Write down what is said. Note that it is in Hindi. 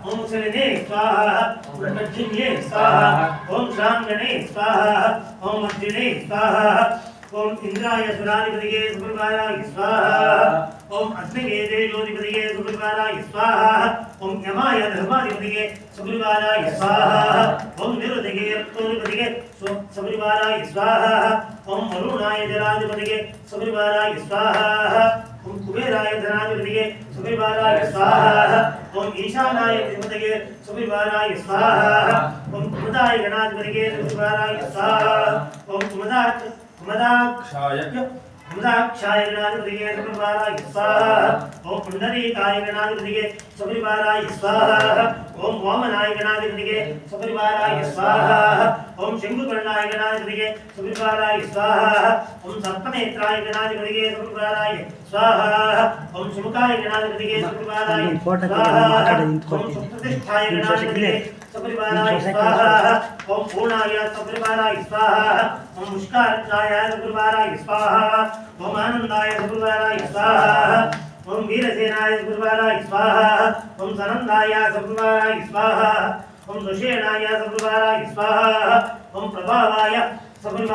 ओम सलिने स्वाहा ओम दक्षिणे स्वाहा ओम श्रांगणे स्वाहा ओम मध्यने स्वाहा ओम इंद्राय सुराधिपतये सुप्रभाराय स्वाहा ओम अग्निगे तेजोधिपतये सुप्रभाराय स्वाहा ओम यमाय धर्माधिपतये सुप्रभाराय स्वाहा ओम निरुद्धगे रक्तोधिपतये सुप्रभाराय स्वाहा ओम वरुणाय जलाधिपतये सुप्रभाराय स्वाहा ओम कुबेराय धनाधिपतये सुप्रभाराय स्वाहा ओम ईशानाय अधिपतये सुप्रभाराय स्वाहा ओम कुमदाय गणाधिपतये सुप्रभाराय स्वाहा ओम कुमदाक्षाय गणाधिपतये सुप्रभाराय स्वाहा ओम पुंडरीकाय गणाधिपतये सुप्रभाराय स्वाहा ओम वामनाय गणाधिपतये सुप्रभाराय स्वाहा ओम शंभुकर्णाय गणाधिपतये सुप्रभाराय स्वाहा ओम सप्तनेत्राय गणाधिपतये सुप्रभाराय स्वाहा ओम सुमुखाय गणाधिपतये सुप्रभाराय स्वाहा ओम सुप्रतिष्ठाय गणाधिपतये सुप्रभाराय स्वाहा ओम पूर्णाय सुप्रभाराय स्वाहा ओम मुष्काराय सुप्रभाराय स्वाहा ओम आनंदाय सुप्रभाराय स्वाहा ओम वीरसेनाय सुप्रभाराय स्वाहा ओम सनंदाय सुप्रभाराय स्वाहा ओम दुषेणाय सुप्रभाराय स्वाहा ओम प्रभावाय सुप्रभाराय